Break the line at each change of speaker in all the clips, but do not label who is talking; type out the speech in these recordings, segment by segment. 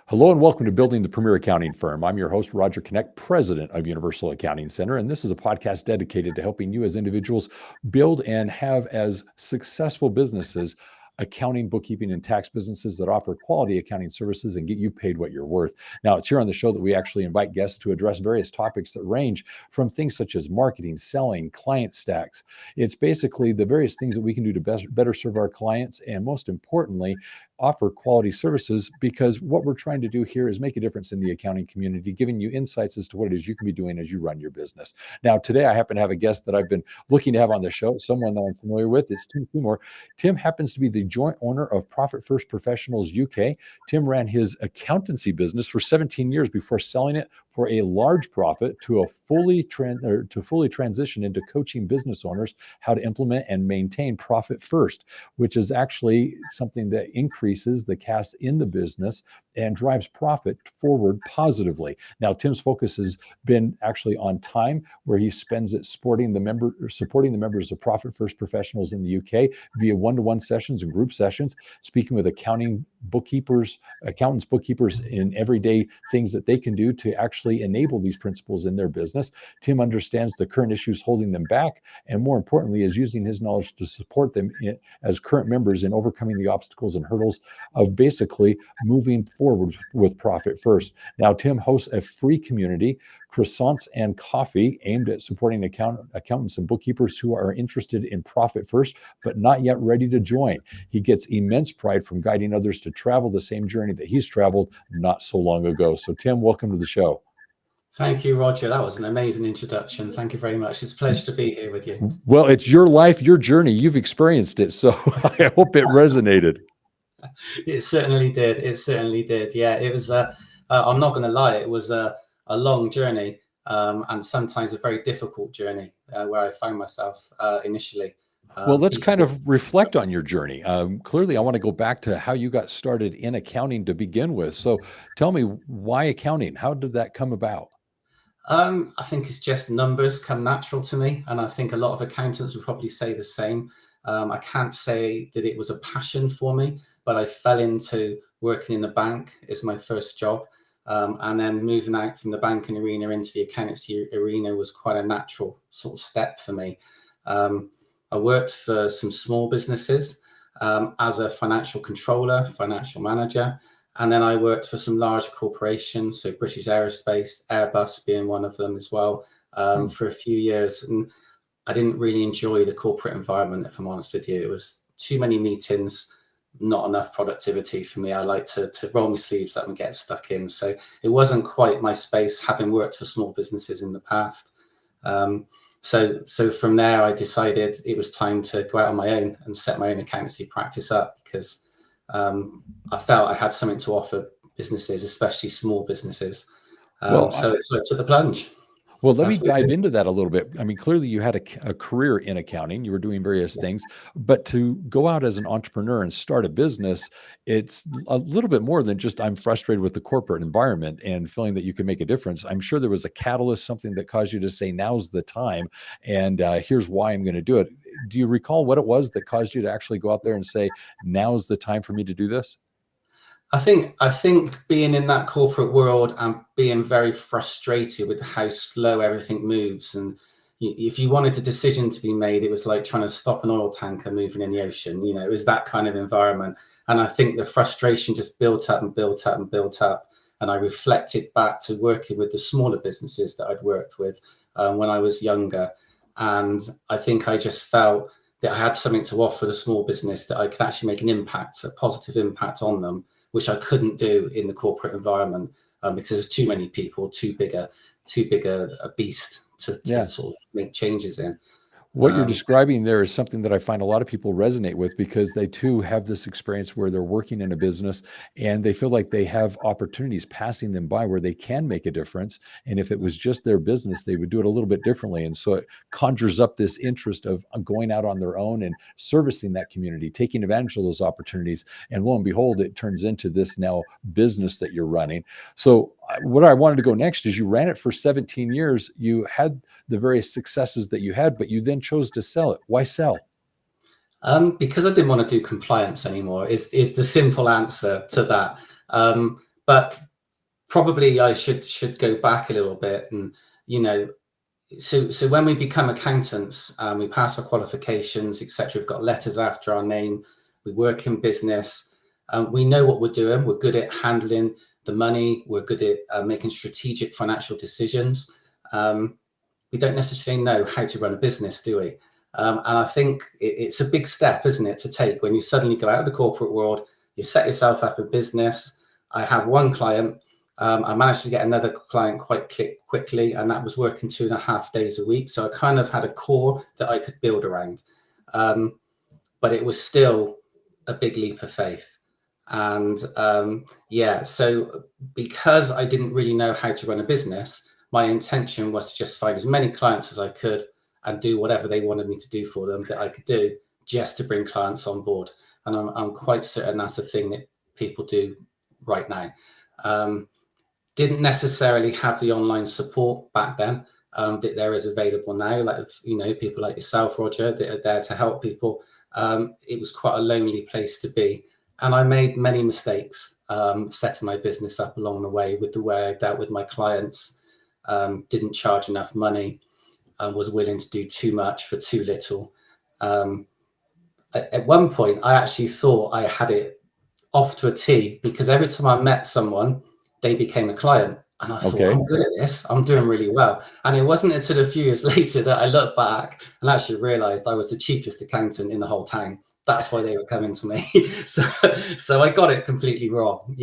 Hello and welcome to Building the Premier Accounting Firm. I'm your host, Roger Connect, president of Universal Accounting Center, and this is a podcast dedicated to helping you as individuals build and have as successful businesses accounting, bookkeeping, and tax businesses that offer quality accounting services and get you paid what you're worth. Now, it's here on the show that we actually invite guests to address various topics that range from things such as marketing, selling, client stacks. It's basically the various things that we can do to better serve our clients and, most importantly, offer quality services, because what we're trying to do here is make a difference in the accounting community, giving you insights as to what it is you can be doing as you run your business. Now, today I happen to have a guest that I've been looking to have on the show, someone that I'm familiar with. It's Tim Seymour. Tim happens to be the joint owner of Profit First Professionals UK. Tim ran his accountancy business for 17 years before selling it for a large profit to fully transition into coaching business owners how to implement and maintain Profit First, which is actually something that increases the cash in the business and drives profit forward positively. Now, Tim's focus has been actually on time, where he spends it supporting the members of Profit First Professionals in the UK via one-to-one sessions and group sessions, speaking with accountants, bookkeepers in everyday things that they can do to actually enable these principles in their business. Tim understands the current issues holding them back, and more importantly, is using his knowledge to support them as current members in overcoming the obstacles and hurdles of basically moving forward with Profit First. Now, Tim hosts a free community, Croissants and Coffee, aimed at supporting accountants and bookkeepers who are interested in Profit First, but not yet ready to join. He gets immense pride from guiding others to travel the same journey that he's traveled not so long ago. So, Tim, welcome to the show.
Thank you, Roger. That was an amazing introduction. Thank you very much. It's a pleasure to be here with you.
Well, it's your life, your journey. You've experienced it, so I hope it resonated.
It certainly did. It certainly did. Yeah, it was, I'm not going to lie, it was a long journey, and sometimes a very difficult journey, where I found myself initially.
Well, let's kind of reflect on your journey. Clearly, I want to go back to how you got started in accounting to begin with. So tell me, why accounting? How did that come about?
I think it's just numbers come natural to me, and I think a lot of accountants would probably say the same. I can't say that it was a passion for me, but I fell into working in the bank as my first job, and then moving out from the banking arena into the accountancy arena was quite a natural sort of step for me. I worked for some small businesses as a financial controller, financial manager, and then I worked for some large corporations, so British Aerospace, Airbus being one of them as well, for a few years. And I didn't really enjoy the corporate environment, if I'm honest with you. It was too many meetings, not enough productivity for me. I like to roll my sleeves up and get stuck in. So it wasn't quite my space, having worked for small businesses in the past. So from there, I decided it was time to go out on my own and set my own accountancy practice up, because I felt I had something to offer businesses, especially small businesses. So I took the plunge.
Well, let me dive into that a little bit. I mean, clearly you had a career in accounting. You were doing various things, but to go out as an entrepreneur and start a business, it's a little bit more than just, I'm frustrated with the corporate environment and feeling that you can make a difference. I'm sure there was a catalyst, something that caused you to say, now's the time, and here's why I'm going to do it. Do you recall what it was that caused you to actually go out there and say, now's the time for me to do this?
I think being in that corporate world and being very frustrated with how slow everything moves, and if you wanted a decision to be made, it was like trying to stop an oil tanker moving in the ocean. You know, it was that kind of environment. And I think the frustration just built up and built up and built up. And I reflected back to working with the smaller businesses that I'd worked with when I was younger. And I think I just felt that I had something to offer the small business, that I could actually make an impact, a positive impact on them, which I couldn't do in the corporate environment, because there's too many people, too big a beast to sort of make changes in.
What you're describing there is something that I find a lot of people resonate with, because they too have this experience where they're working in a business and they feel like they have opportunities passing them by where they can make a difference. And if it was just their business, they would do it a little bit differently. And so it conjures up this interest of going out on their own and servicing that community, taking advantage of those opportunities. And lo and behold, it turns into this now business that you're running. So what I wanted to go next is, you ran it for 17 years. You had the various successes that you had, but you then chose to sell it. Why sell?
Because I didn't want to do compliance anymore is the simple answer to that. But probably I should go back a little bit, and so when we become accountants, we pass our qualifications, etc. We've got letters after our name. We work in business. We know what we're doing. We're good at handling the money. We're good at making strategic financial decisions. We don't necessarily know how to run a business, do we? And I think it's a big step, isn't it, to take when you suddenly go out of the corporate world, you set yourself up in business. I had one client. I managed to get another client quite quickly, and that was working 2.5 days a week. So I kind of had a core that I could build around. But it was still a big leap of faith. And so because I didn't really know how to run a business, my intention was to just find as many clients as I could and do whatever they wanted me to do for them that I could do just to bring clients on board. And I'm quite certain that's the thing that people do right now. Didn't necessarily have the online support back then that there is available now, like people like yourself, Roger, that are there to help people. It was quite a lonely place to be, and I made many mistakes setting my business up along the way with the way I dealt with my clients. Didn't charge enough money, and was willing to do too much for too little. At one point, I actually thought I had it off to a T, because every time I met someone, they became a client. And I thought, I'm good at this. I'm doing really well. And it wasn't until a few years later that I looked back and actually realized I was the cheapest accountant in the whole town. That's why they were coming to me. So I got it completely wrong,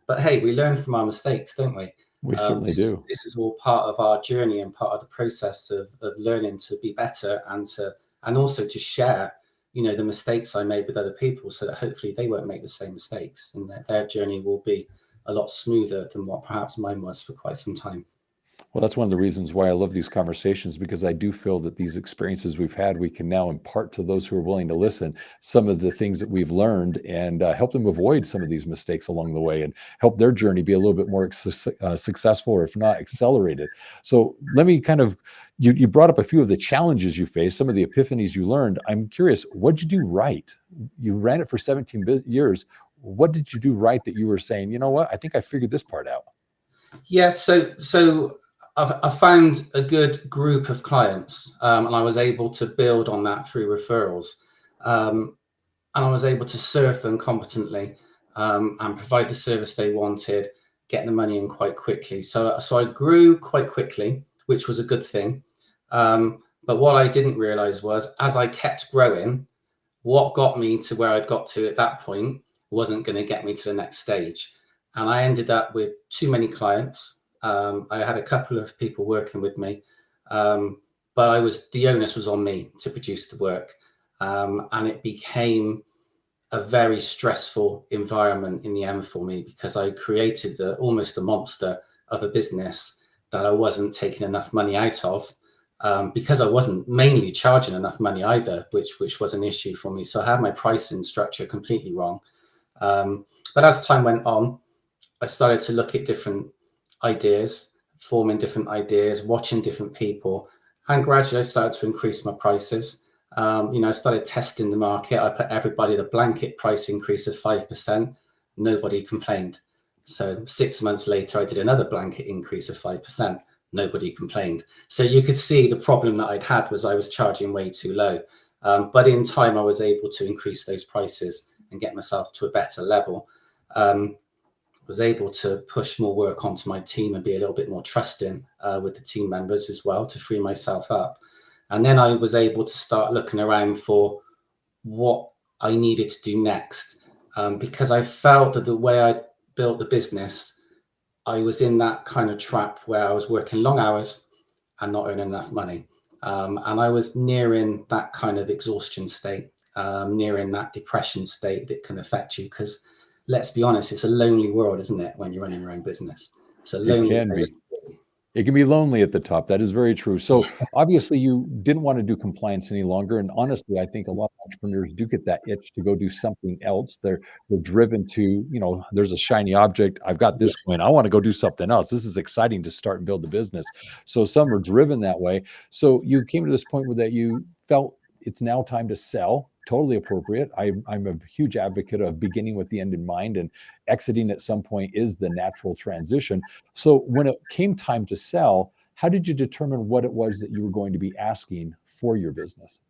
But hey, we learn from our mistakes, don't we?
We certainly do.
This is all part of our journey and part of the process of learning to be better, and also to share the mistakes I made with other people, so that hopefully they won't make the same mistakes, and that their journey will be a lot smoother than what perhaps mine was for quite some time.
Well, that's one of the reasons why I love these conversations, because I do feel that these experiences we've had, we can now impart to those who are willing to listen some of the things that we've learned, and help them avoid some of these mistakes along the way, and help their journey be a little bit more successful, or if not accelerated. So let me you brought up a few of the challenges you faced, some of the epiphanies you learned. I'm curious, what did you do right? You ran it for 17 years. What did you do right that you were saying, you know what, I think I figured this part out?
Yeah, so I found a good group of clients, and I was able to build on that through referrals, and I was able to serve them competently, and provide the service they wanted, get the money in quite quickly. So I grew quite quickly, which was a good thing. But what I didn't realize was, as I kept growing, what got me to where I'd got to at that point wasn't going to get me to the next stage. And I ended up with too many clients. I had a couple of people working with me, but the onus was on me to produce the work. And it became a very stressful environment in the end for me, because I created almost a monster of a business that I wasn't taking enough money out of, because I wasn't mainly charging enough money either, which was an issue for me. So I had my pricing structure completely wrong. But as time went on, I started to look at different ideas, forming different ideas, watching different people, and gradually I started to increase my prices. I started testing the market. I put everybody the blanket price increase of 5%. Nobody complained. So 6 months later, I did another blanket increase of 5%. Nobody complained. So you could see the problem that I'd had was I was charging way too low. But in time, I was able to increase those prices and get myself to a better level. Was able to push more work onto my team and be a little bit more trusting with the team members as well, to free myself up. And then I was able to start looking around for what I needed to do next, because I felt that the way I built the business, I was in that kind of trap where I was working long hours and not earning enough money. And I was nearing that kind of exhaustion state, nearing that depression state that can affect you, because let's be honest, it's a lonely world, isn't it, when you're running your own business? It's a lonely place.
It can be lonely at the top. That is very true. So obviously you didn't want to do compliance any longer. And honestly, I think a lot of entrepreneurs do get that itch to go do something else. They're driven to, there's a shiny object. I've got this going. I want to go do something else. This is exciting to start and build the business. So some are driven that way. So you came to this point where that you felt it's now time to sell. totally appropriate. I'm a huge advocate of beginning with the end in mind, and exiting at some point is the natural transition. So when it came time to sell, how did you determine what it was that you were going to be asking for your business?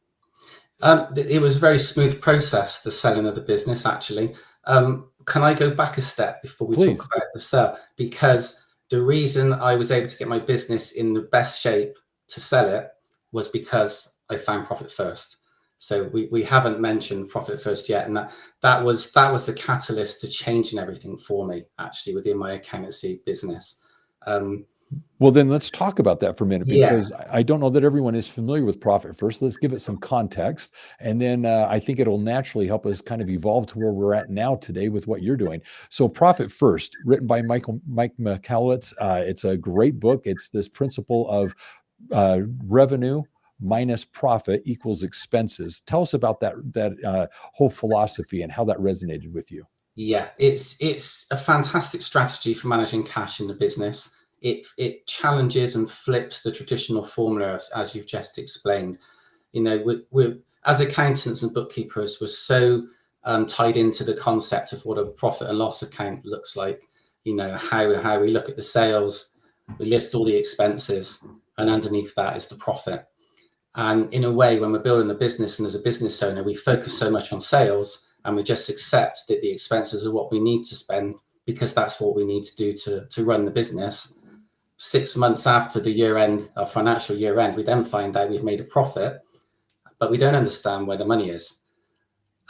It was a very smooth process, the selling of the business, actually. Can I go back a step before we talk
Please.
about the sale? Because the reason I was able to get my business in the best shape to sell it was because I found profit first. So we haven't mentioned profit first yet, and that was the catalyst to changing everything for me, actually, within my accountancy business.
Well, then let's talk about that for a minute,
Yeah,
because I don't know that everyone is familiar with profit first. Let's give it some context. And then I think it'll naturally help us kind of evolve to where we're at now today with what you're doing. So, Profit First, written by Mike Michalowicz. It's a great book. It's this principle of revenue minus profit equals expenses. Tell us about that whole philosophy and how that resonated with you.
yeah, it's a fantastic strategy for managing cash in the business. It challenges and flips the traditional formula, as you've just explained. You know, we're as accountants and bookkeepers, we're so tied into the concept of what a profit and loss account looks like. You know, how we look at the sales, we list all the expenses, and underneath that is the profit. And in a way, when we're building a business and as a business owner, we focus so much on sales and we just accept that the expenses are what we need to spend because that's what we need to do to run the business. 6 months after the year end, our financial year end, we then find out we've made a profit, but we don't understand where the money is.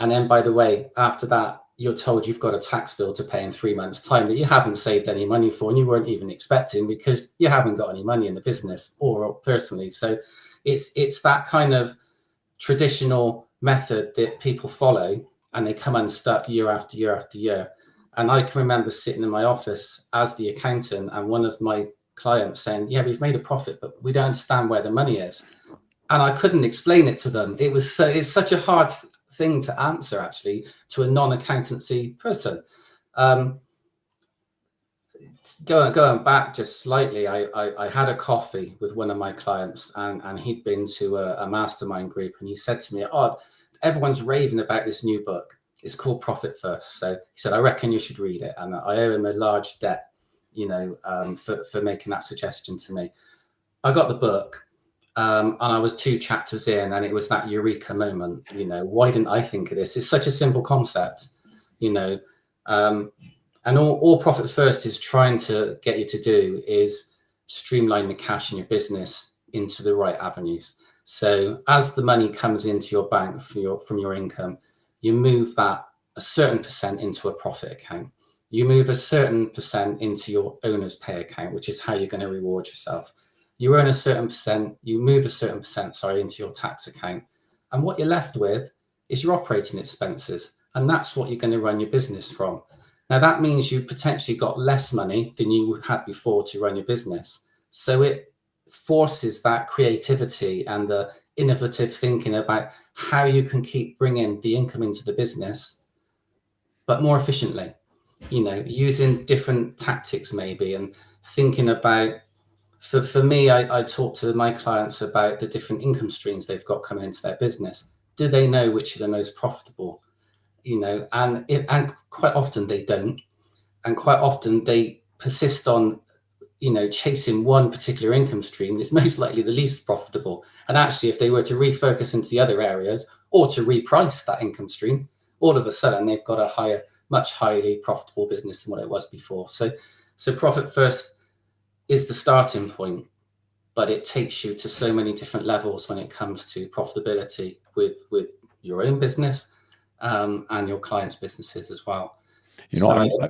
And then, by the way, after that, you're told you've got a tax bill to pay in 3 months' time that you haven't saved any money for and you weren't even expecting because you haven't got any money in the business or personally. So it's that kind of traditional method that people follow and they come unstuck year after year after year. And I can remember sitting in my office as the accountant and one of my clients saying, yeah, we've made a profit, but we don't understand where the money is. And I couldn't explain it to them. It's such a hard thing to answer, actually, to a non-accountancy person. Um, going back just slightly, I had a coffee with one of my clients, and he'd been to a mastermind group, and he said to me, "Oh, everyone's raving about this new book. It's called Profit First." So he said, "I reckon you should read it." And I owe him a large debt, for making that suggestion to me. I got the book, and I was 2 chapters in, and it was that eureka moment. You know, why didn't I think of this? It's such a simple concept, you know. And all Profit First is trying to get you to do is streamline the cash in your business into the right avenues. So as the money comes into your bank from your income, you move that a certain percent into a profit account. You move a certain percent into your owner's pay account, which is how you're going to reward yourself. You earn a certain percent, you move a certain percent, into your tax account. And what you're left with is your operating expenses. And that's what you're going to run your business from. Now, that means you potentially got less money than you had before to run your business. So it forces that creativity and the innovative thinking about how you can keep bringing the income into the business, but more efficiently, you know, using different tactics maybe and thinking about, for me, I talk to my clients about the different income streams they've got coming into their business. Do they know which are the most profitable? You know, and quite often they don't, and quite often they persist on, you know, chasing one particular income stream that's most likely the least profitable. And actually, if they were to refocus into the other areas or to reprice that income stream, all of a sudden they've got a much highly profitable business than what it was before. So Profit First is the starting point, but it takes you to so many different levels when it comes to profitability with your own business, and your clients' businesses as well.
You know,
So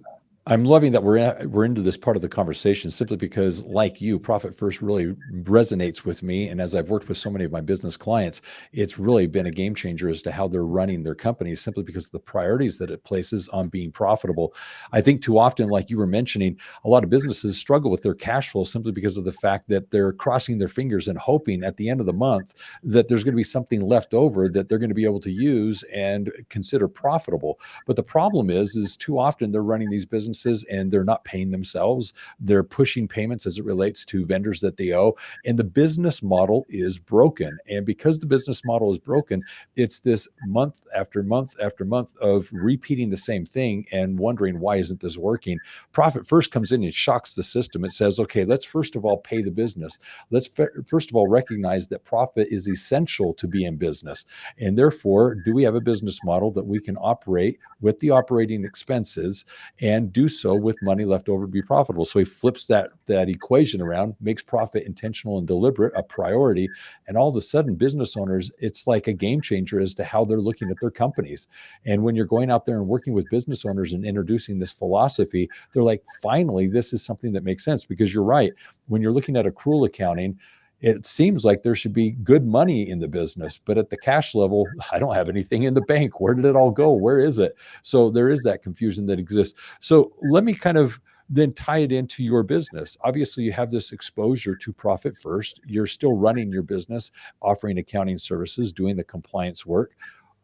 I'm loving that we're into this part of the conversation simply because, like you, Profit First really resonates with me. And as I've worked with so many of my business clients, it's really been a game changer as to how they're running their companies simply because of the priorities that it places on being profitable. I think too often, like you were mentioning, a lot of businesses struggle with their cash flow simply because of the fact that they're crossing their fingers and hoping at the end of the month that there's going to be something left over that they're going to be able to use and consider profitable. But the problem is too often they're running these businesses expenses and they're not paying themselves. They're pushing payments as it relates to vendors that they owe. And the business model is broken. And because the business model is broken, it's this month after month after month of repeating the same thing and wondering, why isn't this working? Profit First comes in and shocks the system. It says, okay, let's first of all pay the business. Let's first of all recognize that profit is essential to be in business. And therefore, do we have a business model that we can operate with the operating expenses and do so with money left over to be profitable? So he flips that equation around, makes profit intentional and deliberate a priority. And all of a sudden, business owners, it's like a game changer as to how they're looking at their companies. And when you're going out there and working with business owners and introducing this philosophy, they're like, finally, this is something that makes sense. Because you're right, when you're looking at accrual accounting, it seems like there should be good money in the business, but at the cash level, I don't have anything in the bank. Where did it all go? Where is it? So there is that confusion that exists. So let me kind of then tie it into your business. Obviously, you have this exposure to Profit First. You're still running your business, offering accounting services, doing the compliance work.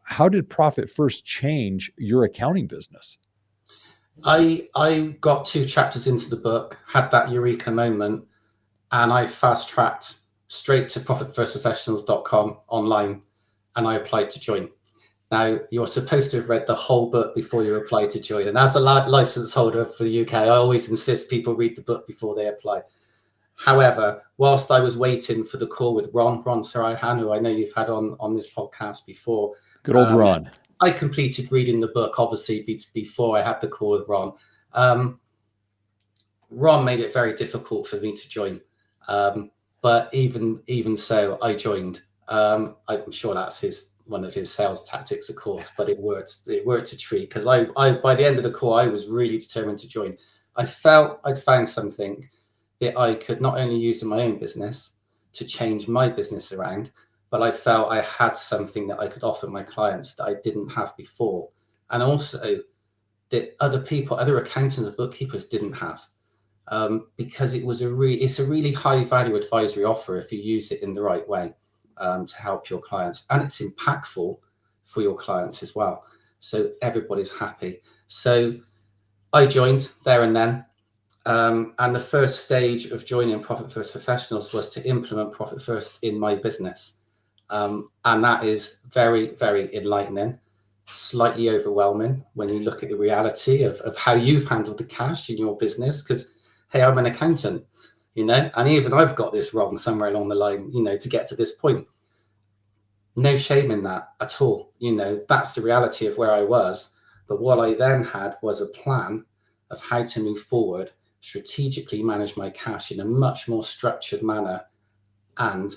How did Profit First change your accounting business?
I got 2 chapters into the book, had that eureka moment, and I fast tracked straight to profitfirstprofessionals.com online, and I applied to join. Now, you're supposed to have read the whole book before you apply to join. And as a license holder for the UK, I always insist people read the book before they apply. However, whilst I was waiting for the call with Ron Saraihan, who I know you've had on this podcast before.
Good old Ron.
I completed reading the book, obviously, before I had the call with Ron. Ron made it very difficult for me to join. But even so, I joined. I'm sure that's one of his sales tactics, of course, but it worked. It worked a treat, because I by the end of the call, I was really determined to join. I felt I'd found something that I could not only use in my own business to change my business around, but I felt I had something that I could offer my clients that I didn't have before, and also that other people, other accountants and bookkeepers didn't have. Because it's a really high value advisory offer if you use it in the right way, to help your clients, and it's impactful for your clients as well. So everybody's happy. So I joined there and then. And the first stage of joining Profit First Professionals was to implement Profit First in my business. And that is very, very enlightening, slightly overwhelming when you look at the reality of how you've handled the cash in your business. Because, hey, I'm an accountant, and even I've got this wrong somewhere along the line, to get to this point. No shame in that at all. That's the reality of where I was. But what I then had was a plan of how to move forward, strategically manage my cash in a much more structured manner, and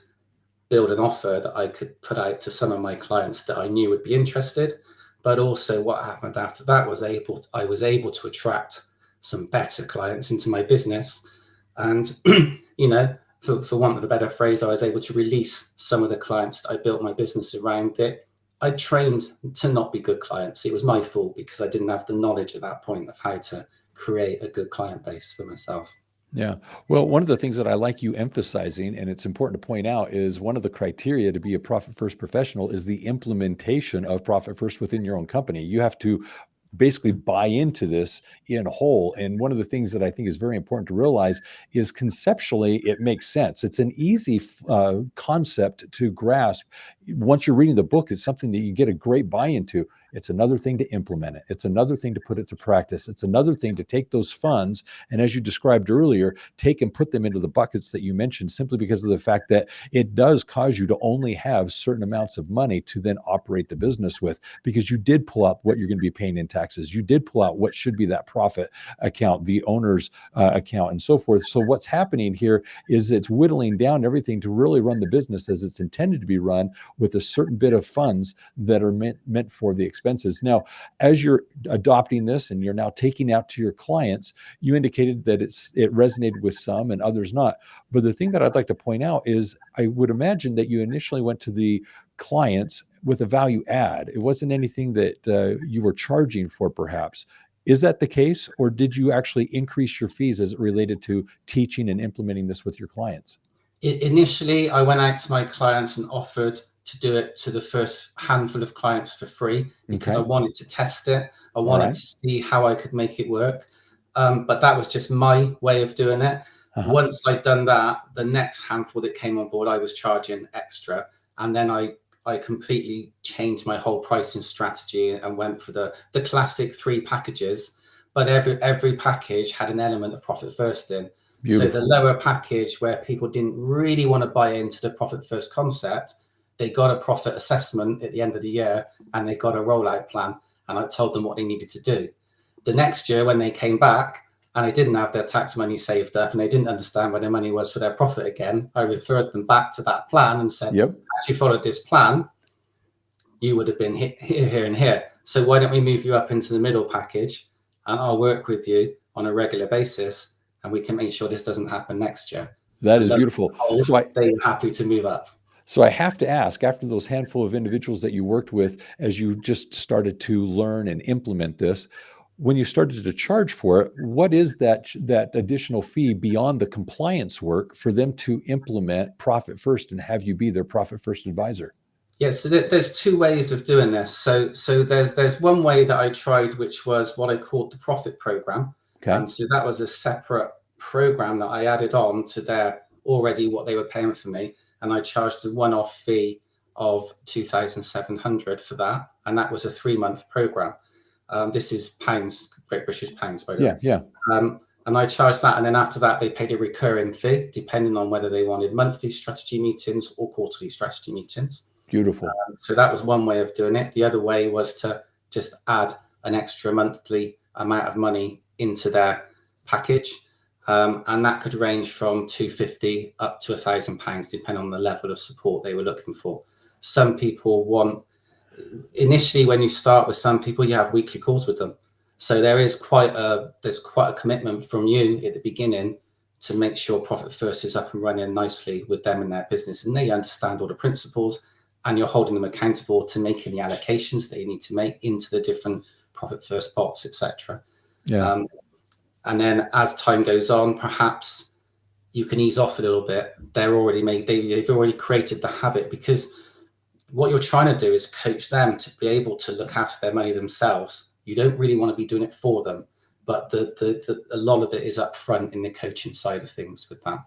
build an offer that I could put out to some of my clients that I knew would be interested. But also what happened after that was I was able to attract some better clients into my business. And, for want of a better phrase, I was able to release some of the clients that I built my business around that I trained to not be good clients. It was my fault because I didn't have the knowledge at that point of how to create a good client base for myself.
Yeah. Well, one of the things that I like you emphasizing, and it's important to point out, is one of the criteria to be a Profit First professional is the implementation of Profit First within your own company. You have to basically buy into this in whole. And one of the things that I think is very important to realize is conceptually, it makes sense. It's an easy concept to grasp. Once you're reading the book, it's something that you get a great buy-in to. It's another thing to implement it. It's another thing to put it to practice. It's another thing to take those funds, and as you described earlier, take and put them into the buckets that you mentioned, simply because of the fact that it does cause you to only have certain amounts of money to then operate the business with, because you did pull out what you're going to be paying in taxes. You did pull out what should be that profit account, the owner's account, and so forth. So what's happening here is it's whittling down everything to really run the business as it's intended to be run, with a certain bit of funds that are meant for the expenses. Now, as you're adopting this and you're now taking out to your clients, you indicated that it resonated with some and others not. But the thing that I'd like to point out is, I would imagine that you initially went to the clients with a value add. It wasn't anything that you were charging for, perhaps. Is that the case, or did you actually increase your fees as it related to teaching and implementing this with your clients?
Initially, I went out to my clients and offered to do it to the first handful of clients for free, because I wanted to test it. I wanted to see how I could make it work. But that was just my way of doing it.
Uh-huh.
Once I'd done that, the next handful that came on board, I was charging extra. And then I completely changed my whole pricing strategy and went for the classic 3 packages. But every package had an element of profit first in.
Beautiful.
So the lower package, where people didn't really want to buy into the profit first concept, they got a profit assessment at the end of the year and they got a rollout plan. And I told them what they needed to do. The next year, when they came back and they didn't have their tax money saved up and they didn't understand where their money was for their profit again, I referred them back to that plan and said,
Yep.
had you followed this plan, you would have been here, here, and here. So why don't we move you up into the middle package and I'll work with you on a regular basis and we can make sure this doesn't happen next year.
That is beautiful. So
they're happy to move up.
So I have to ask, after those handful of individuals that you worked with, as you just started to learn and implement this, when you started to charge for it, what is that additional fee beyond the compliance work for them to implement Profit First and have you be their Profit First advisor?
Yes, so there's 2 ways of doing this. So there's one way that I tried, which was what I called the profit program.
Okay.
And so that was a separate program that I added on to their already what they were paying for me. And I charged a one-off fee of 2,700 for that. And that was a 3-month program. This is pounds, Great British pounds, by the way.
Yeah.
And I charged that. And then after that, they paid a recurring fee, depending on whether they wanted monthly strategy meetings or quarterly strategy meetings.
Beautiful.
So that was one way of doing it. The other way was to just add an extra monthly amount of money into their package. And that could range from £250 up to £1,000, depending on the level of support they were looking for. Some people want, initially when you start with some people, you have weekly calls with them. So there's quite a commitment from you at the beginning to make sure Profit First is up and running nicely with them and their business. And they understand all the principles and you're holding them accountable to making the allocations that you need to make into the different Profit First pots, etc.
Yeah.
And then as time goes on, perhaps you can ease off a little bit. They've already created the habit, because what you're trying to do is coach them to be able to look after their money themselves. You don't really want to be doing it for them, but a lot of it is up front in the coaching side of things with that.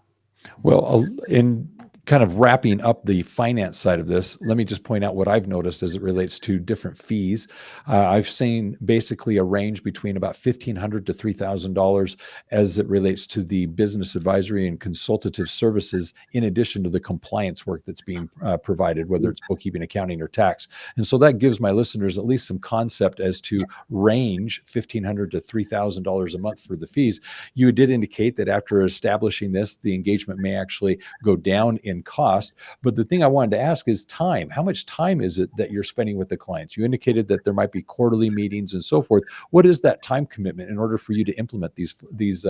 Well, in kind of wrapping up the finance side of this, let me just point out what I've noticed as it relates to different fees. I've seen basically a range between about $1,500 to $3,000 as it relates to the business advisory and consultative services, in addition to the compliance work that's being provided, whether it's bookkeeping, accounting, or tax. And so that gives my listeners at least some concept as to range $1,500 to $3,000 a month for the fees. You did indicate that after establishing this, the engagement may actually go down in cost. But the thing I wanted to ask is time. How much time is it that you're spending with the clients? You indicated that there might be quarterly meetings and so forth. What is that time commitment in order for you to implement these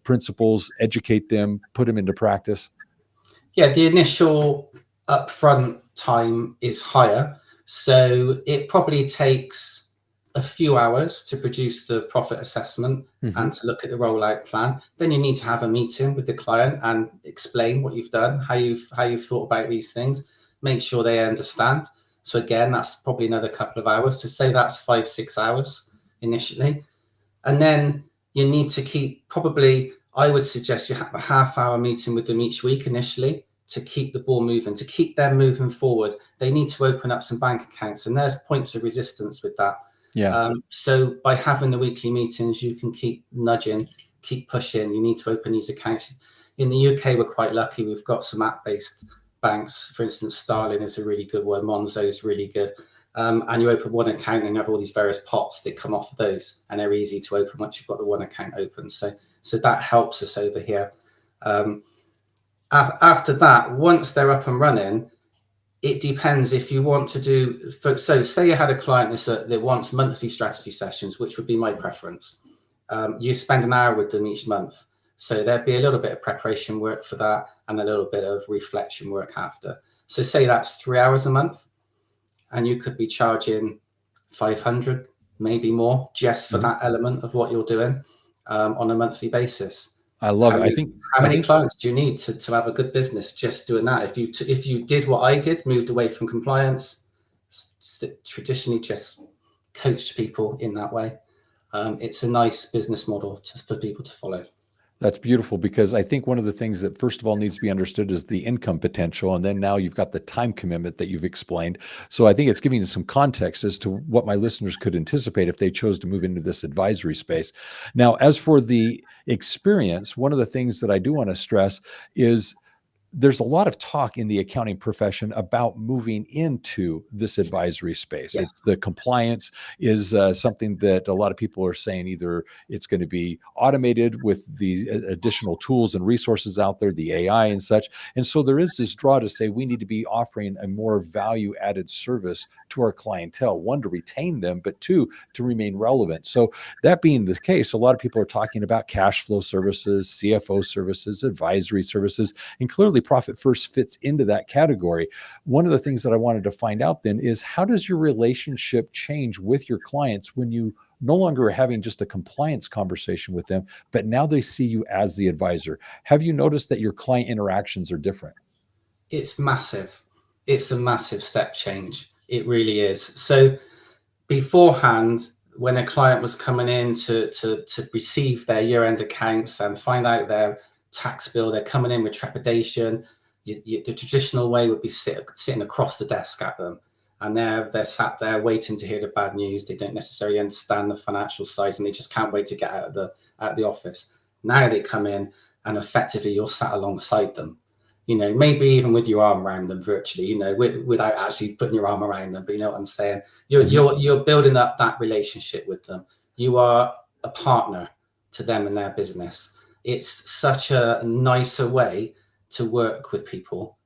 principles, educate them, put them into practice?
Yeah, the initial upfront time is higher. So it probably takes a few hours to produce the profit assessment and to look at the rollout plan. Then you need to have a meeting with the client and explain what you've done, how you've thought about these things, make sure they understand. So again, that's probably another couple of hours. To say that's 5-6 hours initially. And then you need to keep, probably, I would suggest you have a half-hour meeting with them each week initially to keep the ball moving, to keep them moving forward. They need to open up some bank accounts, and there's points of resistance with that.
Yeah.
So by having the weekly meetings, you can keep nudging, keep pushing. You need to open these accounts. In the UK, we're quite lucky. We've got some app-based banks. For instance, Starling is a really good one. Monzo is really good. And you open one account and you have all these various pots that come off of those, and they're easy to open once you've got the one account open. So that helps us over here. After that, once they're up and running, it depends if you want to do, so say you had a client that wants monthly strategy sessions, which would be my preference. You spend an hour with them each month. So there'd be a little bit of preparation work for that and a little bit of reflection work after. So say that's 3 hours a month, and you could be charging 500, maybe more, just for that element of what you're doing on a monthly basis.
I love it.
How many clients do you need to have a good business just doing that? If you did what I did, moved away from compliance, traditionally just coached people in that way, it's a nice business model for people to follow.
That's beautiful, because I think one of the things that first of all needs to be understood is the income potential. And then now you've got the time commitment that you've explained. So I think it's giving us some context as to what my listeners could anticipate if they chose to move into this advisory space. Now, as for the experience, one of the things that I do want to stress is there's a lot of talk in the accounting profession about moving into this advisory space.
Yeah.
It's the compliance is something that a lot of people are saying either it's going to be automated with the additional tools and resources out there, the AI and such. And so there is this draw to say we need to be offering a more value added service to our clientele, one, to retain them, but two, to remain relevant. So that being the case, a lot of people are talking about cash flow services, CFO services, advisory services, and clearly Profit First fits into that category. One of the things that I wanted to find out then is, how does your relationship change with your clients when you no longer are having just a compliance conversation with them, but now they see you as the advisor? Have you noticed that your client interactions are different?
It's massive. It's a massive step change. It really is. So beforehand, when a client was coming in to receive their year-end accounts and find out their tax bill, they're coming in with trepidation. The traditional way would be sitting across the desk at them, and they're sat there waiting to hear the bad news. They don't necessarily understand the financial sides, and they just can't wait to get out of the office. Now they come in, and effectively you're sat alongside them. Maybe even with your arm around them virtually, without actually putting your arm around them. But you know what I'm saying? You're building up that relationship with them. You are a partner to them and their business. It's such a nicer way to work with people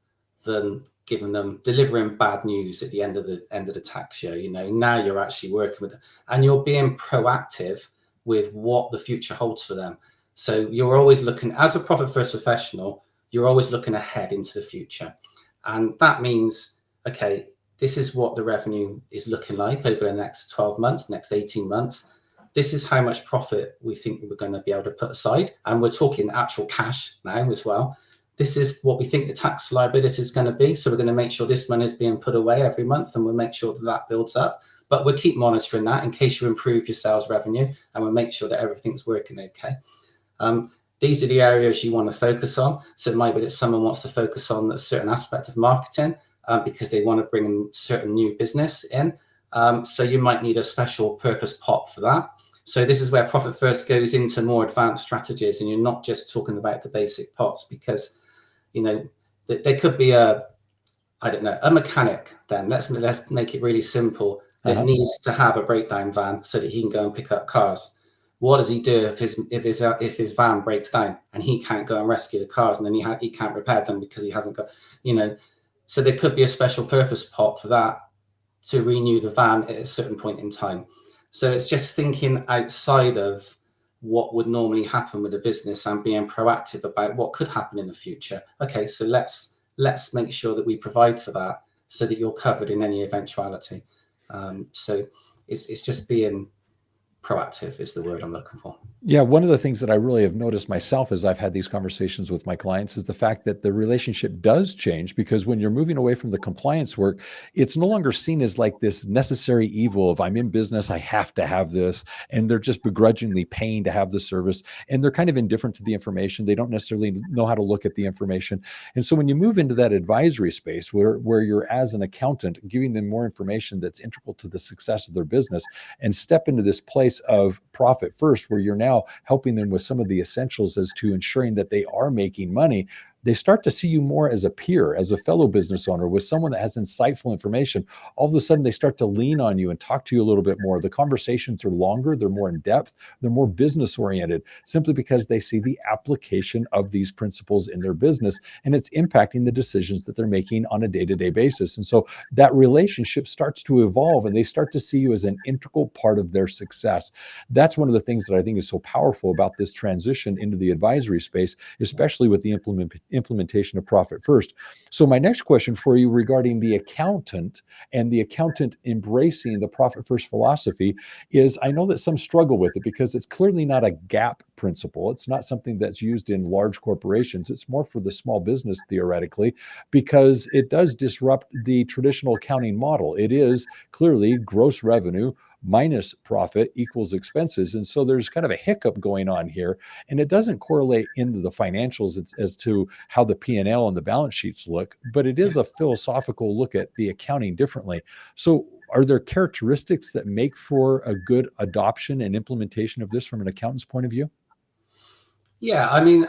than delivering bad news at the end of the tax year. Now you're actually working with them, and you're being proactive with what the future holds for them. So you're always looking, as a Profit First professional, you're always looking ahead into the future. And that means, okay, this is what the revenue is looking like over the next 12 months, next 18 months. This is how much profit we think we're going to be able to put aside. And we're talking actual cash now as well. This is what we think the tax liability is going to be. So we're going to make sure this money is being put away every month, and we'll make sure that builds up. But we'll keep monitoring that in case you improve your sales revenue, and we'll make sure that everything's working okay. These are the areas you want to focus on. So it might be that someone wants to focus on a certain aspect of marketing because they want to bring in certain new business in. So you might need a special purpose pot for that. So this is where Profit First goes into more advanced strategies, and you're not just talking about the basic pots, because there could be a mechanic. Then let's make it really simple. That needs to have a breakdown van so that he can go and pick up cars. What does he do if his van breaks down and he can't go and rescue the cars, and then he can't repair them because he hasn't got, so there could be a special purpose pot for that to renew the van at a certain point in time. So it's just thinking outside of what would normally happen with a business and being proactive about what could happen in the future. Okay, so let's make sure that we provide for that so that you're covered in any eventuality. So it's just being proactive is the word I'm looking for.
Yeah, one of the things that I really have noticed myself as I've had these conversations with my clients is the fact that the relationship does change, because when you're moving away from the compliance work, it's no longer seen as like this necessary evil of, I'm in business, I have to have this, and they're just begrudgingly paying to have the service, and they're kind of indifferent to the information. They don't necessarily know how to look at the information. And so when you move into that advisory space where you're, as an accountant, giving them more information that's integral to the success of their business, and step into this place of Profit First, where you're now helping them with some of the essentials as to ensuring that they are making money, they start to see you more as a peer, as a fellow business owner, with someone that has insightful information. All of a sudden, they start to lean on you and talk to you a little bit more. The conversations are longer, they're more in depth, they're more business oriented, simply because they see the application of these principles in their business, and it's impacting the decisions that they're making on a day-to-day basis. And so that relationship starts to evolve, and they start to see you as an integral part of their success. That's one of the things that I think is so powerful about this transition into the advisory space, especially with the implementation of Profit First. So my next question for you regarding the accountant and the accountant embracing the Profit First philosophy is, I know that some struggle with it because it's clearly not a gap principle. It's not something that's used in large corporations. It's more for the small business, theoretically, because it does disrupt the traditional accounting model. It is clearly gross revenue minus profit equals expenses. And so there's kind of a hiccup going on here, and it doesn't correlate into the financials as to how the P&L and the balance sheets look, but it is a philosophical look at the accounting differently. So are there characteristics that make for a good adoption and implementation of this from an accountant's point of view?
Yeah, I mean,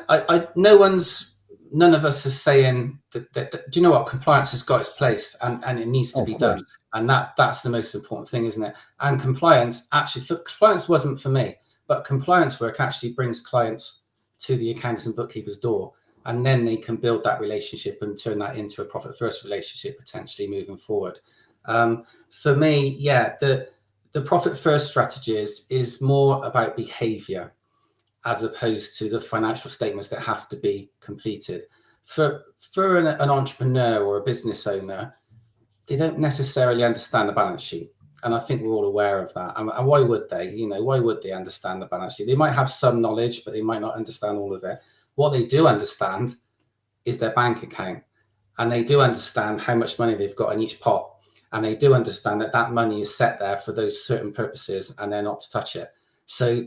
none of us is saying that, do you know what, compliance has got its place, and it needs to
Oh,
be
of
done.
course.
And that's the most important thing, isn't it? And compliance, actually, compliance wasn't for me, but compliance work actually brings clients to the accountants and bookkeepers' door, and then they can build that relationship and turn that into a profit first relationship, potentially moving forward. For me, yeah, the profit first strategy is more about behavior as opposed to the financial statements that have to be completed. For an entrepreneur or a business owner, they don't necessarily understand the balance sheet. And I think we're all aware of that. And why would they? Why would they understand the balance sheet? They might have some knowledge, but they might not understand all of it. What they do understand is their bank account. And they do understand how much money they've got in each pot. And they do understand that that money is set there for those certain purposes and they're not to touch it. So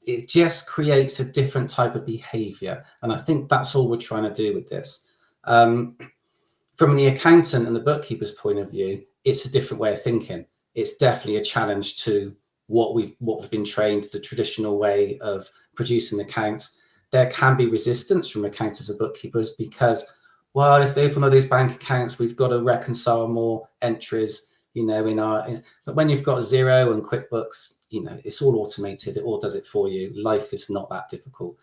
it just creates a different type of behavior. And I think that's all we're trying to do with this. From the accountant and the bookkeeper's point of view, it's a different way of thinking. It's definitely a challenge to what we've been trained, the traditional way of producing accounts. There can be resistance from accountants and bookkeepers because, well, if they open all these bank accounts, we've got to reconcile more entries, but when you've got Xero and QuickBooks, it's all automated. It all does it for you. Life is not that difficult.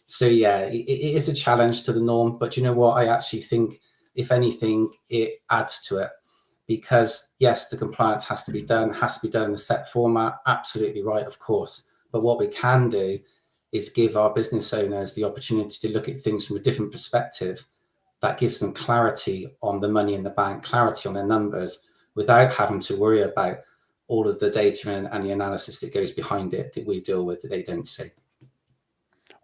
So yeah, it is a challenge to the norm, but you know what? I actually think, if anything, it adds to it, because yes, the compliance has to be done in the set format. Absolutely right, of course. But what we can do is give our business owners the opportunity to look at things from a different perspective that gives them clarity on the money in the bank, clarity on their numbers, without having to worry about all of the data and the analysis that goes behind it that we deal with that they don't see.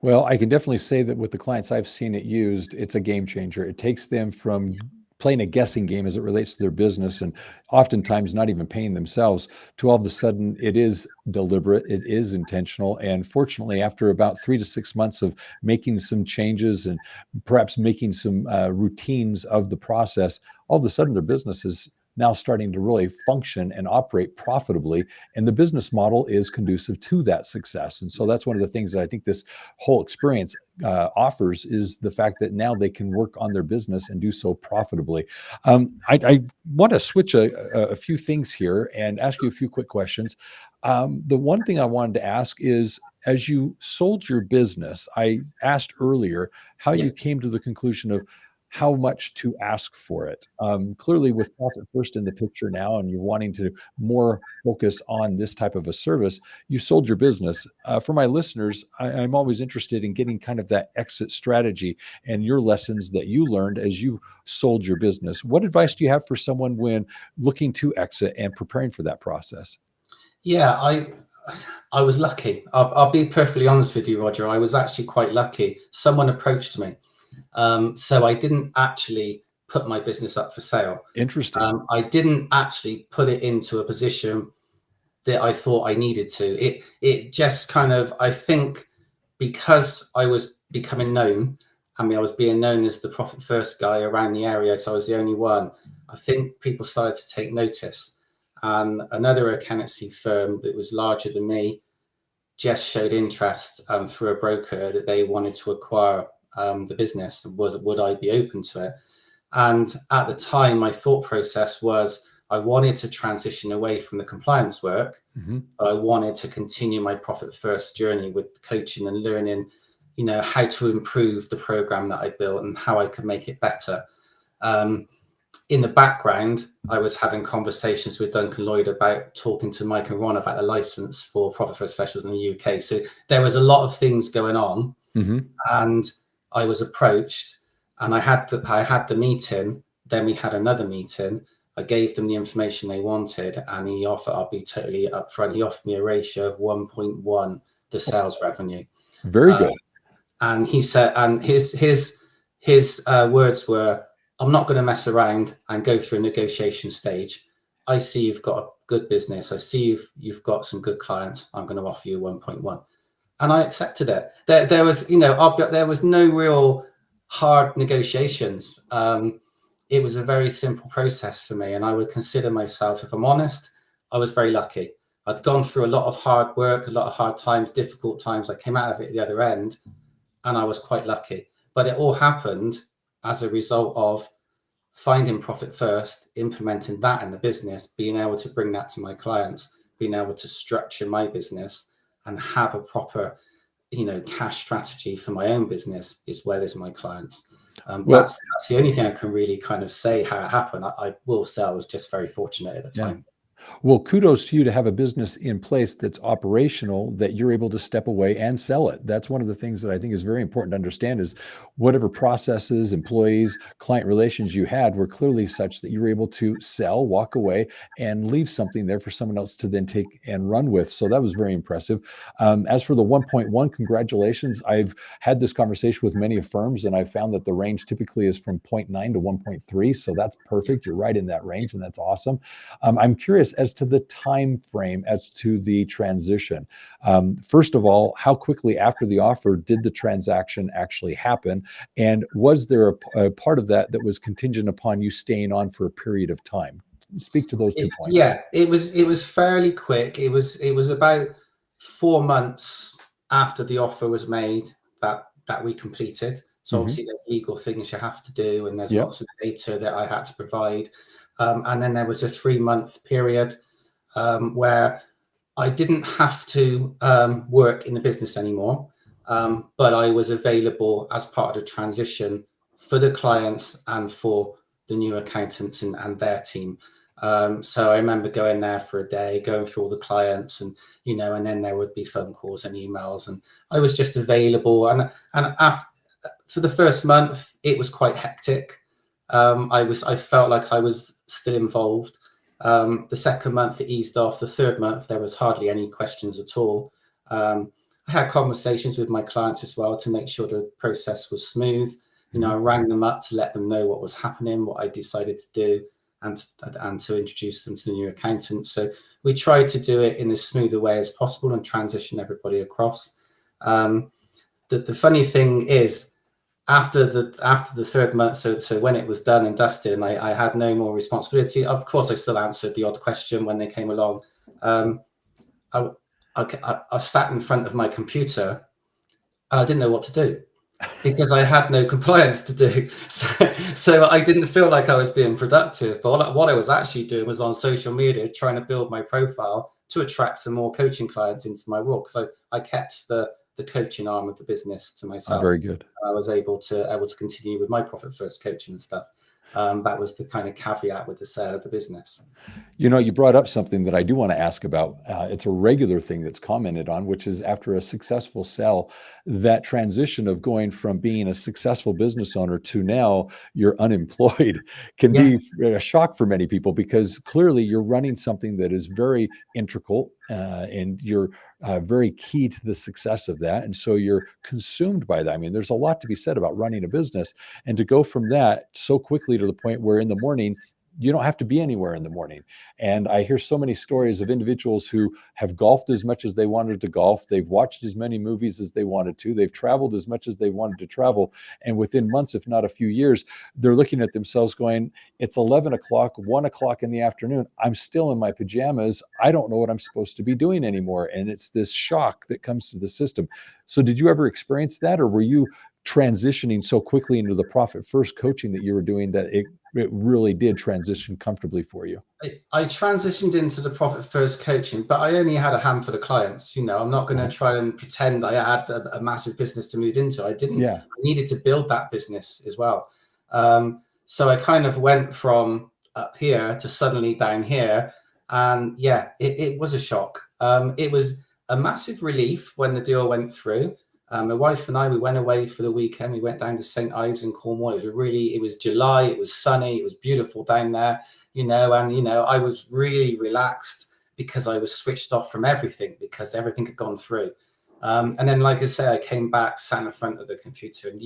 Well, I can definitely say that with the clients I've seen it used, it's a game changer. It takes them from playing a guessing game as it relates to their business and oftentimes not even paying themselves to all of a sudden it is deliberate, it is intentional. And fortunately, after about 3 to 6 months of making some changes and perhaps making some routines of the process, all of a sudden their business is now starting to really function and operate profitably. And the business model is conducive to that success. And so that's one of the things that I think this whole experience offers, is the fact that now they can work on their business and do so profitably. I want to switch a few things here and ask you a few quick questions. The one thing I wanted to ask is, as you sold your business, I asked earlier how
Yeah.
you came to the conclusion of how much to ask for it. Clearly, with profit first in the picture now, and you're wanting to more focus on this type of a service, you sold your business. For my listeners, I'm always interested in getting kind of that exit strategy and your lessons that you learned as you sold your business. What advice do you have for someone when looking to exit and preparing for that process?
Yeah, I was lucky. I'll be perfectly honest with you, Roger. I was actually quite lucky. Someone approached me. So I didn't actually put my business up for sale.
Interesting.
I didn't actually put it into a position that I thought I needed to. It just kind of, I think, because I was becoming known, I mean, I was being known as the profit first guy around the area, because I was the only one. I think people started to take notice. And another accountancy firm that was larger than me just showed interest through a broker that they wanted to acquire the business. Would I be open to it? And at the time, my thought process was I wanted to transition away from the compliance work,
Mm-hmm.
but I wanted to continue my profit first journey with coaching and learning, how to improve the program that I built and how I could make it better. In the background, I was having conversations with Duncan Lloyd about talking to Mike and Ron about the license for profit first specials in the UK. So there was a lot of things going on,
Mm-hmm.
and I was approached, and I had the meeting. Then we had another meeting. I gave them the information they wanted, and he offered, I'll be totally upfront, he offered me a ratio of 1.1 the sales revenue.
Very good.
And he said, and his words were, I'm not going to mess around and go through a negotiation stage. I see you've got a good business. I see you've got some good clients. I'm going to offer you 1.1. And I accepted it. There was, there was no real hard negotiations. It was a very simple process for me. And I would consider myself, if I'm honest, I was very lucky. I'd gone through a lot of hard work, a lot of hard times, difficult times. I came out of it at the other end, and I was quite lucky. But it all happened as a result of finding profit first, implementing that in the business, being able to bring that to my clients, being able to structure my business and have a proper, cash strategy for my own business as well as my clients.
Well,
that's the only thing I can really kind of say how it happened. I will say I was just very fortunate at the
yeah.
time.
Well, kudos to you to have a business in place that's operational, that you're able to step away and sell it. That's one of the things that I think is very important to understand is whatever processes, employees, client relations you had were clearly such that you were able to sell, walk away, and leave something there for someone else to then take and run with. So that was very impressive. As for the 1.1, congratulations. I've had this conversation with many firms, and I've found that the range typically is from 0.9 to 1.3. So that's perfect. You're right in that range, and that's awesome. I'm curious as to the time frame as to the transition. First of all, how quickly after the offer did the transaction actually happen? And was there a part of that that was contingent upon you staying on for a period of time? Speak to those 2 points.
Yeah, it was fairly quick. It was about 4 months after the offer was made that we completed. So obviously there's legal things you have to do, and there's lots of data that I had to provide. And then there was a 3-month period where I didn't have to work in the business anymore, but I was available as part of the transition for the clients and for the new accountants and their team. So I remember going there for a day, going through all the clients, and and then there would be phone calls and emails, and I was just available. And after, for the first month, it was quite hectic. I felt like I was still involved. The second month it eased off. The third month there was hardly any questions at all. I had conversations with my clients as well to make sure the process was smooth. I rang them up to let them know what was happening, what I decided to do, and to introduce them to the new accountant. So we tried to do it in as smooth a way as possible and transition everybody across. The funny thing is, after the third month, so when it was done and dusted and I had no more responsibility, of course I still answered the odd question when they came along. I sat in front of my computer and I didn't know what to do because I had no compliance to do. So I didn't feel like I was being productive. But what I was actually doing was on social media trying to build my profile to attract some more coaching clients into my role. So I kept the coaching arm of the business to myself.
Very good.
I was able to continue with my profit first coaching and stuff. That was the kind of caveat with the sale of the business.
You brought up something that I do want to ask about. It's a regular thing that's commented on, which is after a successful sell, that transition of going from being a successful business owner to now you're unemployed can be a shock for many people, because clearly you're running something that is very integral and you're very key to the success of that. And so you're consumed by that. I mean, there's a lot to be said about running a business, and to go from that so quickly to the point where in the morning, you don't have to be anywhere in the morning. And I hear so many stories of individuals who have golfed as much as they wanted to golf. They've watched as many movies as they wanted to. They've traveled as much as they wanted to travel. And within months, if not a few years, they're looking at themselves going, it's 11 o'clock, 1 o'clock in the afternoon. I'm still in my pajamas. I don't know what I'm supposed to be doing anymore. And it's this shock that comes to the system. So did you ever experience that? Or were you transitioning so quickly into the profit first coaching that you were doing that it really did transition comfortably for you?
I transitioned into the profit first coaching, but I only had a handful of clients. I'm not going to try and pretend I had a massive business to move into. I didn't. I needed to build that business as well. So I kind of went from up here to suddenly down here. And it was a shock. It was a massive relief when the deal went through. My wife and I, we went away for the weekend. We went down to St. Ives in Cornwall. It was July. It was sunny. It was beautiful down there, and, I was really relaxed because I was switched off from everything because everything had gone through. And then, like I say, I came back, sat in front of the computer, and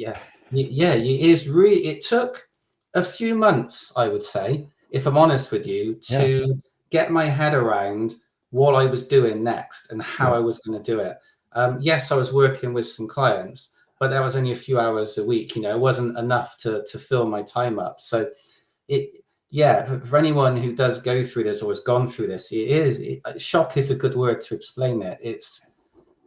it took a few months, I would say, if I'm honest with you, to get my head around what I was doing next and how
Yeah.
I was going to do it. Yes, I was working with some clients, but that was only a few hours a week. It wasn't enough to fill my time up. So yeah, for anyone who does go through this or has gone through this, shock is a good word to explain it.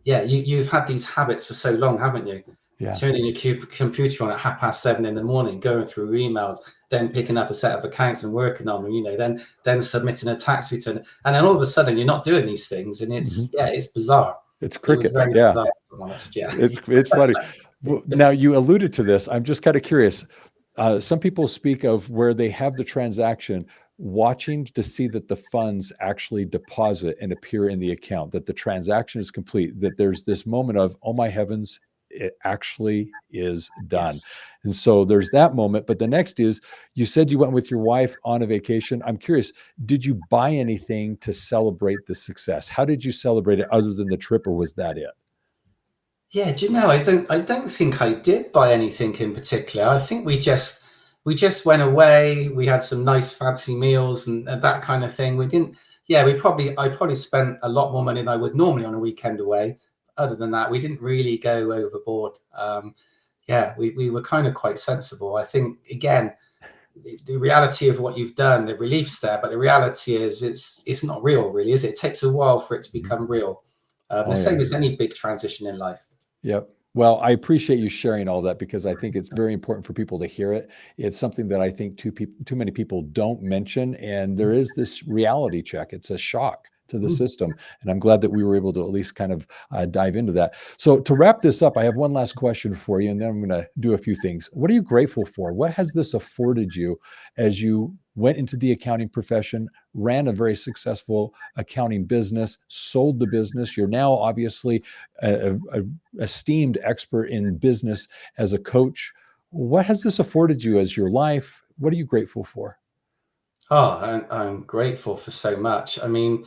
You've had these habits for so long, haven't you?
Yeah.
Turning your computer on at 7:30 in the morning, going through emails, then picking up a set of accounts and working on them, then submitting a tax return. And then all of a sudden you're not doing these things. And it's bizarre.
It's
It was
crickets.
very
Yeah.
bizarre, if I'm honest. Yeah.
It's funny. Well, now you alluded to this. I'm just kind of curious. Some people speak of where they have the transaction, watching to see that the funds actually deposit and appear in the account, that the transaction is complete, that there's this moment of, oh my heavens, it actually is done.
Yes.
And so there's that moment. But the next is, you said you went with your wife on a vacation. I'm curious, did you buy anything to celebrate the success? How did you celebrate it other than the trip, or was that it?
Yeah, do you know? I don't think I did buy anything in particular. I think we just went away. We had some nice fancy meals and that kind of thing. We didn't. Yeah, I probably spent a lot more money than I would normally on a weekend away. Other than that, we didn't really go overboard. Yeah, we were kind of quite sensible. I think again, the reality of what you've done, the relief's there, but the reality is it's not real, really, is it? It takes a while for it to become real. The
Oh yeah.
same as any big transition in life.
Yep. Well, I appreciate you sharing all that, because I think it's very important for people to hear it. It's something that I think too many people don't mention, and there is this reality check. It's a shock to the
Mm.
system, and I'm glad that we were able to at least kind of dive into that. So to wrap this up, I have one last question for you, and then I'm going to do a few things. What are you grateful for? What has this afforded you as you went into the accounting profession, ran a very successful accounting business, sold the business? You're now obviously a esteemed expert in business as a coach. What has this afforded you as your life? What are you grateful for?
Oh, I'm grateful for so much. I mean,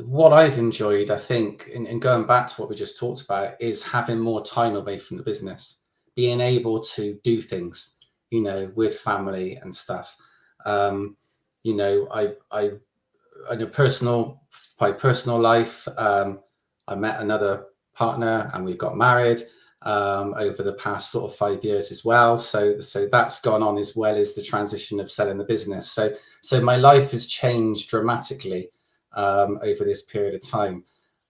what I've enjoyed, I think, in going back to what we just talked about, is having more time away from the business, being able to do things, with family and stuff. Um, I in a my personal life, I met another partner and we got married over the past sort of 5 years as well. So that's gone on, as well as the transition of selling the business. So my life has changed dramatically over this period of time.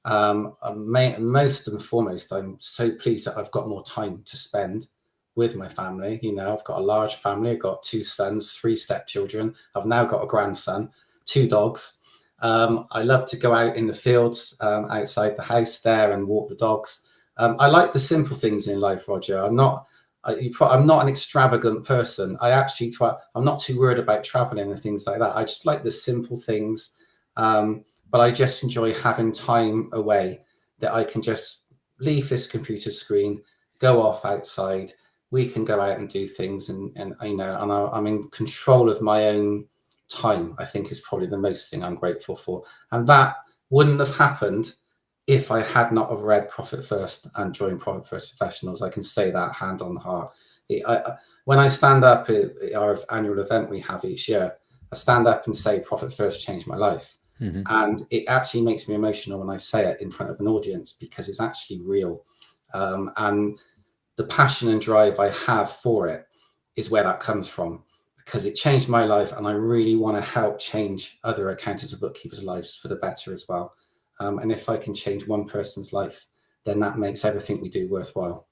Most and foremost, I'm so pleased that I've got more time to spend with my family. I've got a large family. I've got 2 sons, 3 stepchildren. I've now got a grandson, 2 dogs. I love to go out in the fields outside the house there and walk the dogs. I like the simple things in life, Roger. I'm not an extravagant person. I'm not too worried about traveling and things like that. I just like the simple things. But I just enjoy having time away, that I can just leave this computer screen, go off outside. We can go out and do things, I'm in control of my own time. I think is probably the most thing I'm grateful for, and that wouldn't have happened if I had not have read Profit First and joined Profit First Professionals. I can say that hand on the heart. When I stand up at our annual event we have each year, I stand up and say Profit First changed my life.
Mm-hmm.
And it actually makes me emotional when I say it in front of an audience, because it's actually real. And the passion and drive I have for it is where that comes from, because it changed my life, and I really want to help change other accountants and bookkeepers' lives for the better as well. And if I can change one person's life, then that makes everything we do worthwhile.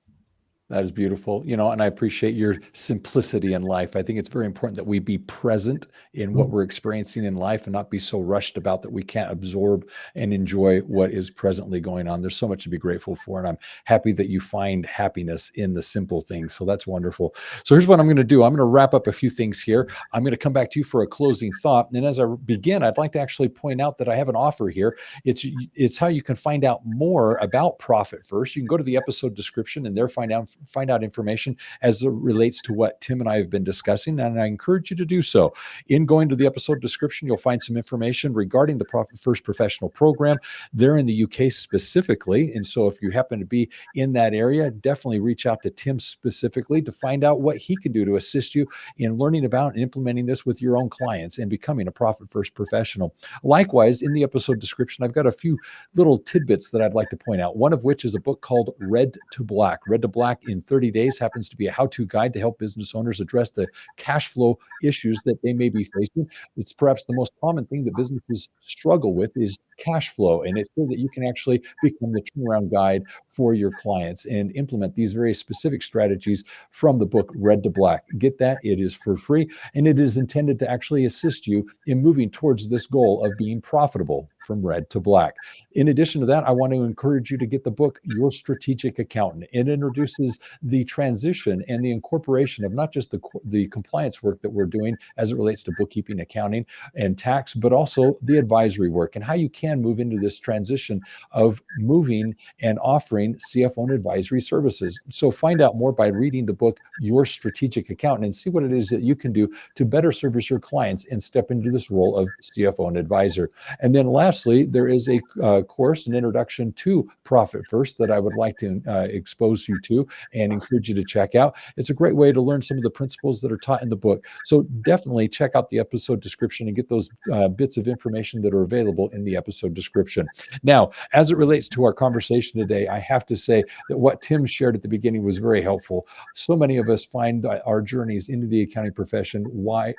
That is beautiful, and I appreciate your simplicity in life. I think it's very important that we be present in what we're experiencing in life and not be so rushed about that we can't absorb and enjoy what is presently going on. There's so much to be grateful for, and I'm happy that you find happiness in the simple things. So that's wonderful. So here's what I'm going to do. I'm going to wrap up a few things here. I'm going to come back to you for a closing thought. And as I begin, I'd like to actually point out that I have an offer here. It's how you can find out more about Profit First. You can go to the episode description and there find find out information as it relates to what Tim and I have been discussing, and I encourage you to do so. In going to the episode description, you'll find some information regarding the Profit First Professional Program. They're in the UK specifically, and so if you happen to be in that area, definitely reach out to Tim specifically to find out what he can do to assist you in learning about and implementing this with your own clients and becoming a Profit First professional. Likewise, in the episode description, I've got a few little tidbits that I'd like to point out, one of which is a book called Red to Black. Red to Black in 30 Days happens to be a how-to guide to help business owners address the cash flow issues that they may be facing. It's perhaps the most common thing that businesses struggle with is cash flow, and it's so that you can actually become the turnaround guide for your clients and implement these very specific strategies from the book Red to Black. Get that. It is for free, and it is intended to actually assist you in moving towards this goal of being profitable from red to black. In addition to that, I want to encourage you to get the book Your Strategic Accountant. It introduces the transition and the incorporation of not just the compliance work that we're doing as it relates to bookkeeping, accounting, and tax, but also the advisory work and how you can move into this transition of moving and offering CFO and advisory services. So find out more by reading the book Your Strategic Accountant and see what it is that you can do to better service your clients and step into this role of CFO and advisor. And then lastly, there is a course, an introduction to Profit First that I would like to expose you to and encourage you to check out. It's a great way to learn some of the principles that are taught in the book. So definitely check out the episode description and get those bits of information that are available in the episode description. Now, as it relates to our conversation today, I have to say that what Tim shared at the beginning was very helpful. So many of us find our journeys into the accounting profession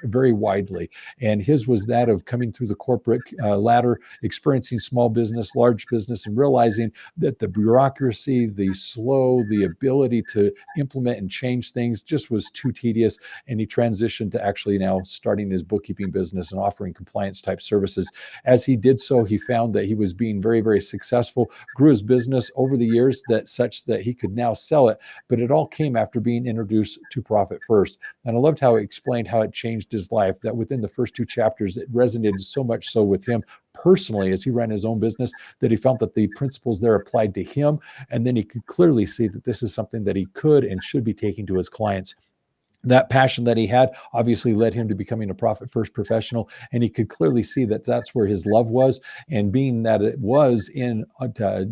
very widely, and his was that of coming through the corporate ladder, experiencing small business, large business, and realizing that the bureaucracy, the ability to implement and change things just was too tedious, and he transitioned to actually now starting his bookkeeping business and offering compliance type services. As he did so, he found that he was being very, very successful, grew his business over the years such that he could now sell it, but it all came after being introduced to Profit First. And I loved how he explained how it changed his life, that within the first 2 chapters, it resonated so much so with him personally as he ran his own business that he felt that the principles there applied to him. And then he could clearly see that this is something that he could and should be taking to his clients. That passion that he had obviously led him to becoming a Profit First professional, and he could clearly see that that's where his love was. And being that it was in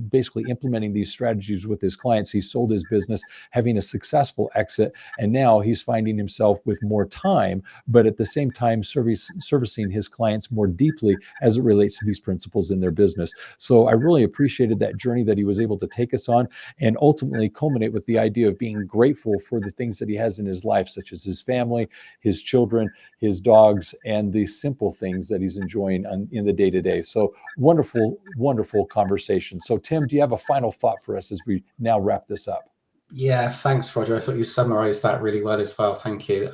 basically implementing these strategies with his clients, he sold his business, having a successful exit, and now he's finding himself with more time, but at the same time servicing his clients more deeply as it relates to these principles in their business. So I really appreciated that journey that he was able to take us on, and ultimately culminate with the idea of being grateful for the things that he has in his life, such as his family, his children, his dogs, and the simple things that he's enjoying in the day-to-day. So wonderful, wonderful conversation. So Tim, do you have a final thought for us as we now wrap this up?
Yeah, thanks, Roger. I thought you summarized that really well as well. Thank you.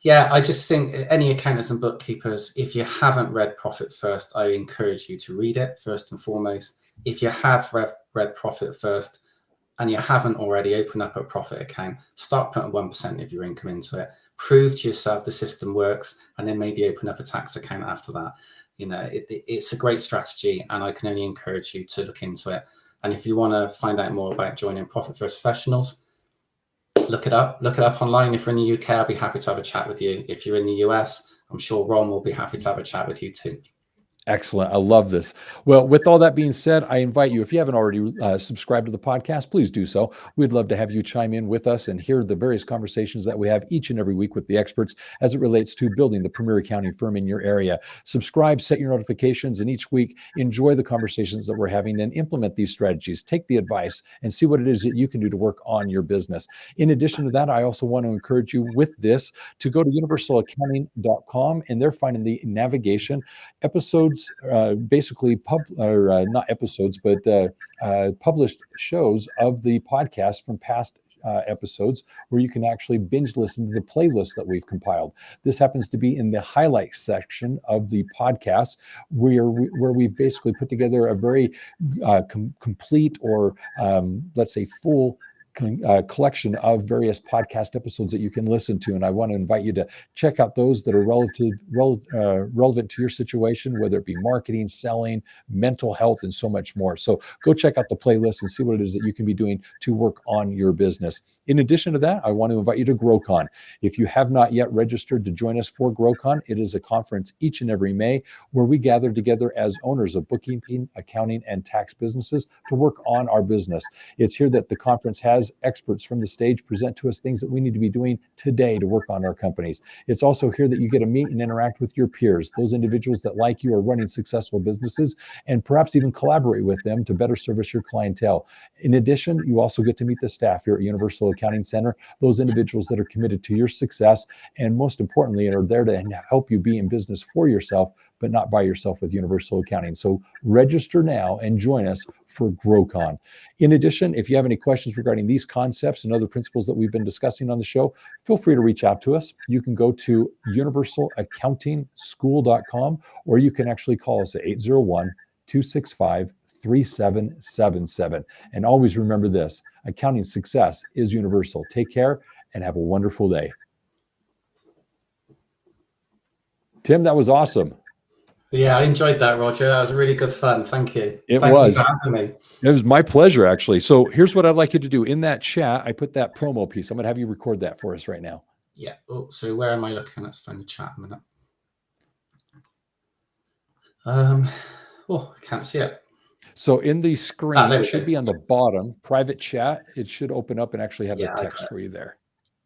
Yeah, I just think any accountants and bookkeepers, if you haven't read Profit First, I encourage you to read it first and foremost. If you have read Profit First, and you haven't already, open up a profit account, start putting 1% of your income into it, prove to yourself the system works, and then maybe open up a tax account after that. It's a great strategy, and I can only encourage you to look into it. And if you want to find out more about joining Profit First Professionals, look it up online. If you're in the UK, I'll be happy to have a chat with you. If you're in the US, I'm sure Ron will be happy to have a chat with you too.
Excellent. I love this. Well, with all that being said, I invite you, if you haven't already subscribed to the podcast, please do so. We'd love to have you chime in with us and hear the various conversations that we have each and every week with the experts as it relates to building the premier accounting firm in your area. Subscribe, set your notifications, and each week enjoy the conversations that we're having and implement these strategies. Take the advice and see what it is that you can do to work on your business. In addition to that, I also want to encourage you with this to go to universalaccounting.com, and they're finding the navigation episodes, basically not episodes, but published shows of the podcast from past episodes, where you can actually binge listen to the playlist that we've compiled. This happens to be in the highlight section of the podcast, where we've basically put together a very complete, or let's say full collection of various podcast episodes that you can listen to. And I want to invite you to check out those that are relevant to your situation, whether it be marketing, selling, mental health, and so much more. So go check out the playlist and see what it is that you can be doing to work on your business. In addition to that, I want to invite you to GrowCon. If you have not yet registered to join us for GrowCon, it is a conference each and every May where we gather together as owners of bookkeeping, accounting, and tax businesses to work on our business. It's here that the conference has experts from the stage present to us things that we need to be doing today to work on our companies. It's also here that you get to meet and interact with your peers, those individuals that, like you, are running successful businesses, and perhaps even collaborate with them to better service your clientele. In addition, you also get to meet the staff here at Universal Accounting Center, those individuals that are committed to your success, and most importantly, are there to help you be in business for yourself, but not by yourself with Universal Accounting. So register now and join us for GrowCon. In addition, if you have any questions regarding these concepts and other principles that we've been discussing on the show, feel free to reach out to us. You can go to universalaccountingschool.com, or you can actually call us at 801-265-3777. And always remember this: accounting success is universal. Take care and have a wonderful day. Tim, that was awesome.
Yeah, I enjoyed that, Roger. That was really good fun. Thank you.
Thank
you for having me.
It was my pleasure, actually. So here's what I'd like you to do. In that chat, I put that promo piece. I'm going to have you record that for us right now.
Yeah. Oh, so where am I looking? Let's find the chat a minute. Oh, I can't see it.
So in the screen, it should be on the bottom, private chat. It should open up and actually have the text for you there.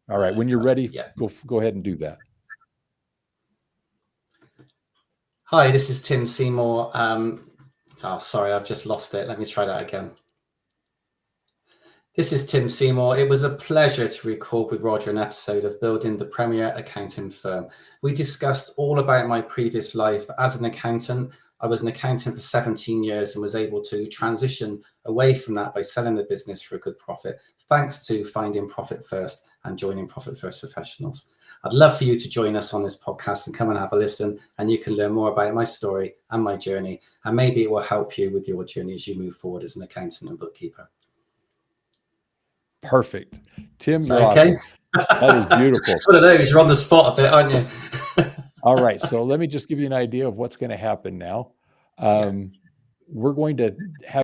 All right. When you're ready, go ahead and do that.
Hi, this is Tim Seymour. Oh, sorry, I've just lost it. Let me try that again. This is Tim Seymour. It was a pleasure to record with Roger an episode of Building the Premier Accounting Firm. We discussed all about my previous life as an accountant. I was an accountant for 17 years and was able to transition away from that by selling the business for a good profit, thanks to finding Profit First and joining Profit First Professionals. I'd love for you to join us on this podcast and come and have a listen, and you can learn more about my story and my journey, and maybe it will help you with your journey as you move forward as an accountant and bookkeeper.
Perfect. Tim, you're awesome. That is beautiful.
It's one of those, you're on the spot a bit, aren't you?
All right. So let me just give you an idea of what's going to happen now. We're going to have